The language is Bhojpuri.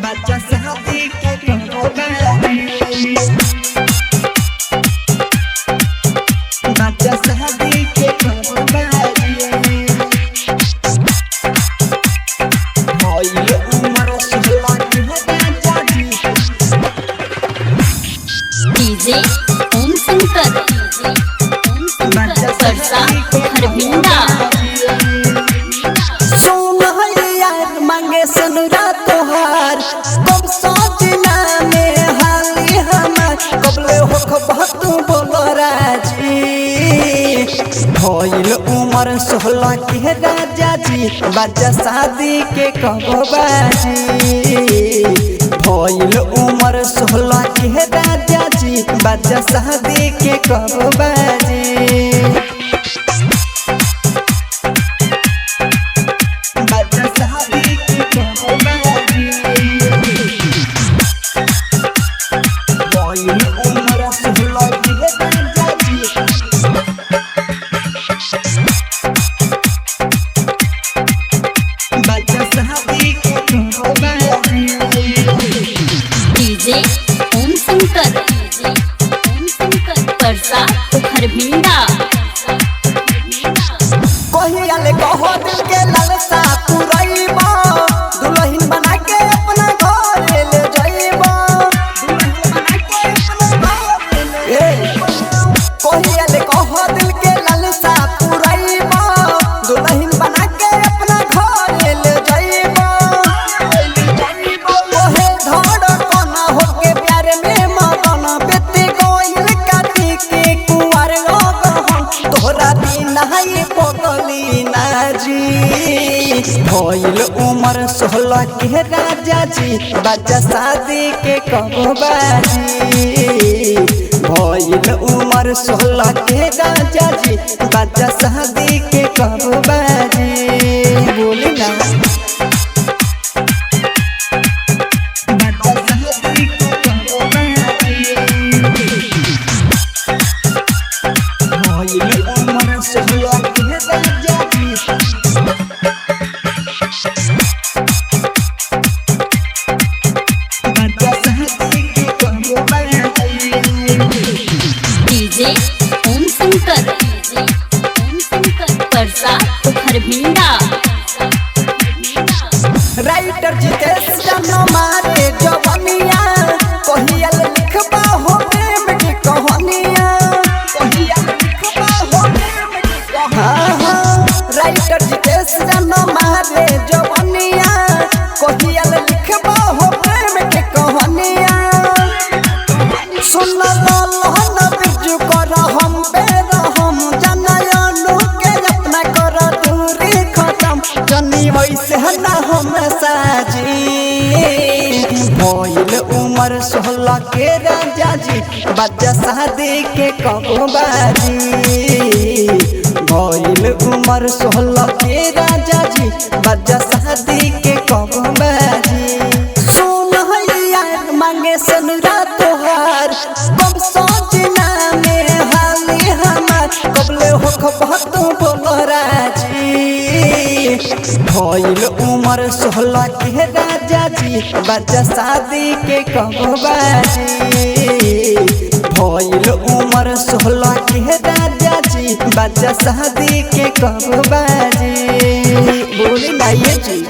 बच्चा शादी के कहोबारी बच्चा शादी के कहोबारी भइल उमर 16 के जाजी डीजे ओम शंकर परसा हरभिंडा मांगे सनुरा तोहार कब सोचना में हाली हमार कबले हो खबत बोलो राजी भइल उमर 16 के राजा जी बच्चा शादी के कहोबारी भइल उमर 16 के राजा जी बच्चा शादी के कहोबारी डीजे ओम शंकर परसा हरभिंडा कहियाले कहो दिल के लालसा पुरैबा दुल्हन बना के अपना घर ले जाइबा कहियाले कहो दिल के लालसा पुरैबा दुल्हन बना के अपना घर ले जाइबा ओहे धड़कन होके प्यार में मगन बेते गोइल काटी के कुंवर लगन तोहरा बिना ये पगली नाजी भइल उमर 16 के राजा जी बच्चा शादी के कहोबारी भइल उमर 16 के राजा जी बच्चा शादी के कहोबारी बोली ना बच्चा शादी के कहोबारी भइल उमर 16 के राजा जी बच्चा शादी के कहोबारी डीजे ओम शंकर परसा हरभिंडा राइटर जितेश जन्म मारे जवनिया कहियल लिखबा हो प्रेम की कहानिया कहियल लिखबा हो प्रेम की कहानिया राइटर जितेश जन्म मारे जवनिया कहियल लिखबा हो प्रेम की कहानिया सुन लहन बिरजू कर हम बेर हम जनयनु के अपना कर दूरी खत्म जनी वैसे ना हम साजी भइल उमर 16 के राजा जी बच्चा शादी के कहोबारी भइल उमर 16 के राजा जी बच्चा शादी के कहोबारी सुन यार मांगे सनुरा तोहार कब सोचना में हाली हमार कबले हो खबत बोलो राजी भइल उमर 16 के राजा जी बच्चा शादी के कहोबारी भइल उमर 16 के राजा जी बच्चा शादी के कहोबारी बोली ना ये जी।